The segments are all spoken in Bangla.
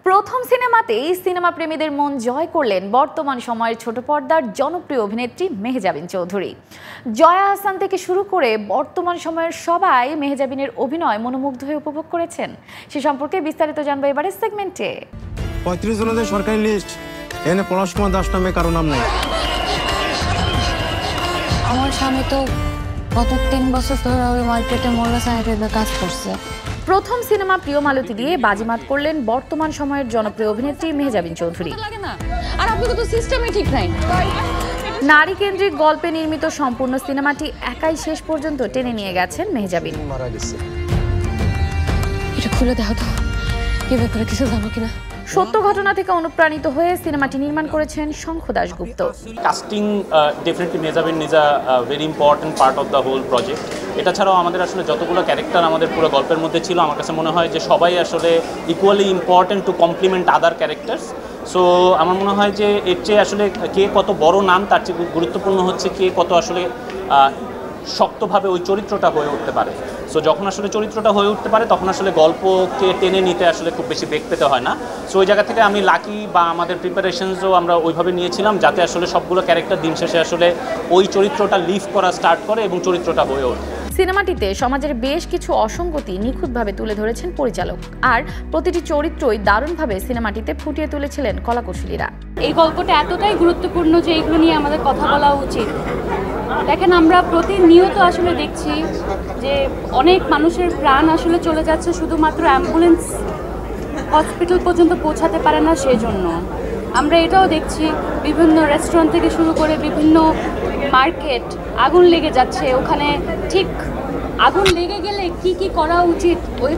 প্রথম সিনেমাতেই সিনেমা প্রেমীদের মন জয় করলেন বর্তমান সময়ের ছোট পর্দার জনপ্রিয় অভিনেত্রী মেহজাবিন চৌধুরী। জয়া আহসান থেকে শুরু করে বর্তমান সময়ের সবাই মেহজাবিনের অভিনয় মনোমুগ্ধ হয়ে উপভোগ করেছেন। সে সম্পর্কে বিস্তারিত জানবো এবারের সেগমেন্টে। ৩৫ জনের সরকারি লিস্ট, এখানে পলাশ কুমার দাস নামে কারো নাম নেই। আমার স্বামী তো গত ৩ বছর ধরে ওই মার্কেটে মোল্লা সাহেবের কাজ করছে। প্রথম সিনেমা প্রিয় মালতী দিয়ে বাজিমাত করলেন বর্তমান সময়ের জনপ্রিয় অভিনেত্রী মেহজাবিন চৌধুরী। আর আপনাদের তো সিস্টেমই ঠিক নাই। নারী কেন্দ্রিক গল্পে নির্মিত সম্পূর্ণ সিনেমাটি একাই শেষ পর্যন্ত টেনে নিয়ে গেছেন মেহজাবিন। এটা খুলে দেখো তো, কি ব্যাপারে কিছু জানো কিনা? সত্য ঘটনা থেকে অনুপ্রাণিত হয়ে সিনেমাটি নির্মাণ করেছেন Shankha Dasgupta. Casting definitely Mehazabien is a very important part of the whole project. এটা ছাড়াও আমাদের আসলে যতগুলো ক্যারেক্টার আমাদের পুরো গল্পের মধ্যে ছিল, আমার কাছে মনে হয় যে সবাই আসলে equally important to complement other characters. So আমার মনে হয় যে এর চেয়ে আসলে কে কত বড় নাম তার চেয়ে গুরুত্বপূর্ণ হচ্ছে কে কত আসলে শক্তভাবে ওই চরিত্রটা হয়ে উঠতে পারে। সো যখন আসলে চরিত্রটা হয়ে উঠতে পারে তখন আসলে গল্পকে টেনে নিতে আসলে খুব বেশি বেগ পেতে হয় না। সো ওই জায়গা থেকে আমি লাকি বা আমাদের প্রিপারেশনসও আমরা ওইভাবে নিয়েছিলাম যাতে আসলে সবগুলো ক্যারেক্টার দিন শেষে আসলে ওই চরিত্রটা লিভ করা স্টার্ট করে এবং চরিত্রটা হয়ে ওঠে। সিনেমাটিতে সমাজের বেশ কিছু অসঙ্গতি নিখুঁতভাবে তুলে ধরেছেন পরিচালক, আর প্রতিটি চরিত্রই দারুণভাবে সিনেমাটিতে ফুটিয়ে তুলেছিলেন কলাকুশলীরা। এই গল্পটা এতটাই গুরুত্বপূর্ণ যে এগুলো নিয়ে আমাদের কথা বলা উচিত। দেখেন, আমরা প্রতিনিয়ত আসলে দেখছি যে অনেক মানুষের প্রাণ আসলে চলে যাচ্ছে শুধুমাত্র অ্যাম্বুলেন্স হসপিটাল পর্যন্ত পৌঁছাতে পারে না সেজন্য। আমরা এটাও দেখছি বিভিন্ন রেস্টুরেন্ট থেকে শুরু করে বিভিন্ন মার্কেট আগুন লেগে যাচ্ছে, ওখানে ঠিক আগুন লেগে গেলে কি করা উচিত ওই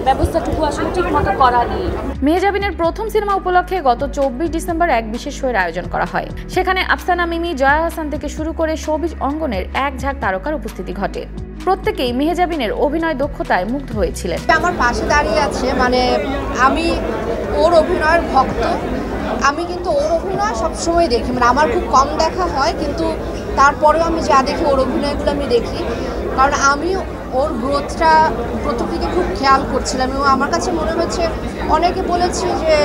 ব্যবস্থাটুকু আসলে ঠিক মতো করা নেই। মেহজাবিনের প্রথম সিনেমা উপলক্ষে গত ২৪ ডিসেম্বর এক বিশেষ শোয়ের আয়োজন করা হয়। সেখানে আফসানা মিমি, জয়া আহসান থেকে শুরু করে শোবিজ অঙ্গনের এক ঝাঁক তারকার উপস্থিতি ঘটে। প্রত্যেকেই মেহজাবিনের অভিনয় দক্ষতায় মুগ্ধ হয়েছিলেন। আমার পাশে দাঁড়িয়ে আছে, মানে আমি ওর অভিনয়ের ভক্ত। আমি কিন্তু ওর অভিনয় সবসময় দেখি, মানে আমার খুব কম দেখা হয়, কিন্তু তারপরেও আমি যা দেখি ওর অভিনয়গুলো আমি দেখি, কারণ আমি ওর গ্রোথটা প্রথম থেকে খুব খেয়াল করছিলাম। এবং আমার কাছে মনে হচ্ছে অনেকে বলেছে যে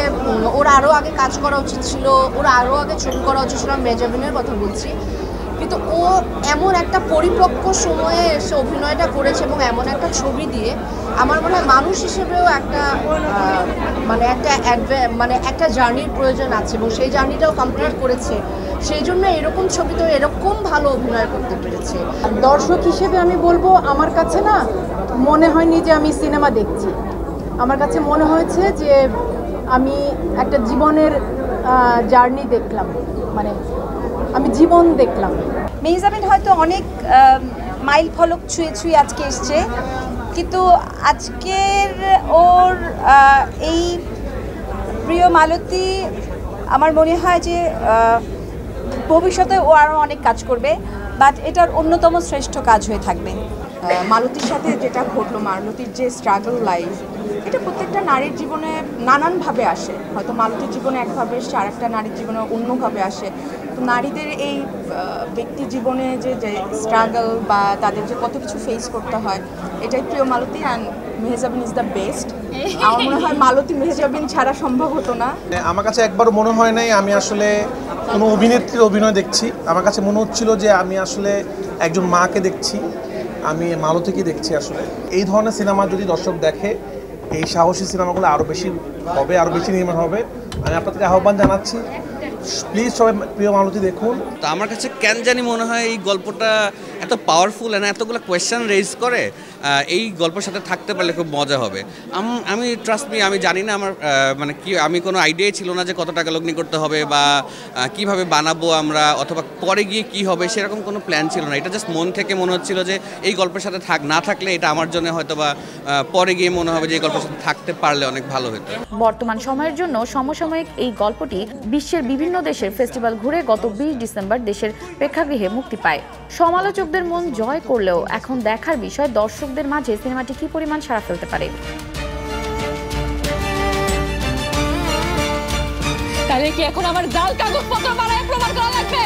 ওর আরও আগে কাজ করা উচিত ছিল, ওর আরও আগে ছবি করা উচিত ছিল। মেহজাবিনের কথা বলছি, কিন্তু ও এমন একটা পরিপক্ক সময়ে এসে অভিনয়টা করেছে এবং এমন একটা ছবি দিয়ে আমার মনে হয় মানুষ হিসেবেও একটা একটা জার্নির প্রয়োজন আছে এবং সেই জার্নিটাও কমপ্লিট করেছে। সেই জন্য এরকম ছবিতেও এরকম ভালো অভিনয় করতে পেরেছে। দর্শক হিসেবে আমি বলবো, আমার কাছে না মনে হয়নি যে আমি সিনেমা দেখছি। আমার কাছে মনে হয়েছে যে আমি একটা জীবনের জার্নি দেখলাম, মানে আমি জীবন দেখলাম। মেহজাবিন হয়তো অনেক মাইল ফলক ছুঁয়ে আজকে এসছে, কিন্তু আজকের ওর এই প্রিয় মালতী আমার মনে হয় যে ভবিষ্যতে ও আরও অনেক কাজ করবে, বাট এটার অন্যতম শ্রেষ্ঠ কাজ হয়ে থাকবে। মালতীর সাথে যেটা ঘটলো, মালতীর যে স্ট্রাগল লাইফ, এটা প্রত্যেকটা নারীর জীবনে নানানভাবে আসে। হয়তো মালতীর জীবনে একভাবে এসছে, আর একটা নারীর জীবনে অন্যভাবে আসে। তো নারীদের এই ব্যক্তি জীবনে যে স্ট্রাগল বা তাদের যে কত কিছু ফেস করতে হয়, এটাই প্রিয় Malati. And Mehazabien is the best. আমার মনে হয় মালতী মেহজাবিন ছাড়া সম্ভব হতো না। আমার কাছে একবারও মনে হয় নাই আমি আসলে কোনো অভিনেত্রীর অভিনয় দেখছি। আমার কাছে মনে হচ্ছিল যে আমি আসলে একজন মাকে দেখছি, আমি মালতীকে দেখছি। আসলে এই ধরনের সিনেমা যদি দর্শক দেখে, এই সাহসী সিনেমাগুলো আরও বেশি হবে, আরও বেশি নির্মাণ হবে। আমি আপনাদেরকে আহ্বান জানাচ্ছি, প্লিজ সবাই প্রিয় মালতী দেখুন। তো আমার কাছে কেন জানি মনে হয় এই গল্পটা এত পাওয়ারফুল, এতগুলো কোয়েশ্চেন রেজ করে। এই গল্পের সাথে থাকতে পারলে খুব মজা হবে। আমি ট্রাস্ট মি, আমি জানি না আমার মানে কি, আমি কোনো আইডিয়াই ছিল না যে কত টাকা লগ্নি করতে হবে বা কিভাবে বানাবো আমরা, অথবা পরে গিয়ে কি হবে সেরকম কোনো প্ল্যান ছিল না। এটা জাস্ট মন থেকে মনে হচ্ছিল যে এই গল্পের সাথে না থাকলে এটা আমার জন্য হয়তো বা পরে গিয়ে মনে হবে যে এই গল্পের সাথে থাকতে পারলে অনেক ভালো হতো। বর্তমান সময়ের জন্য সমসাময়িক এই গল্পটি বিশ্বের বিভিন্ন দেশের ফেস্টিভ্যাল ঘুরে গত ২০ ডিসেম্বর দেশের প্রেক্ষাগৃহে মুক্তি পায়। সমালোচকদের মন জয় করলেও এখন দেখার বিষয় দর্শকদের মাঝে সিনেমাটি কি পরিমাণ সাড়া ফেলতে পারে। তাহলে কি এখন আমার জাল কাগজপত্র বানায় প্রমাণ করা লাগবে?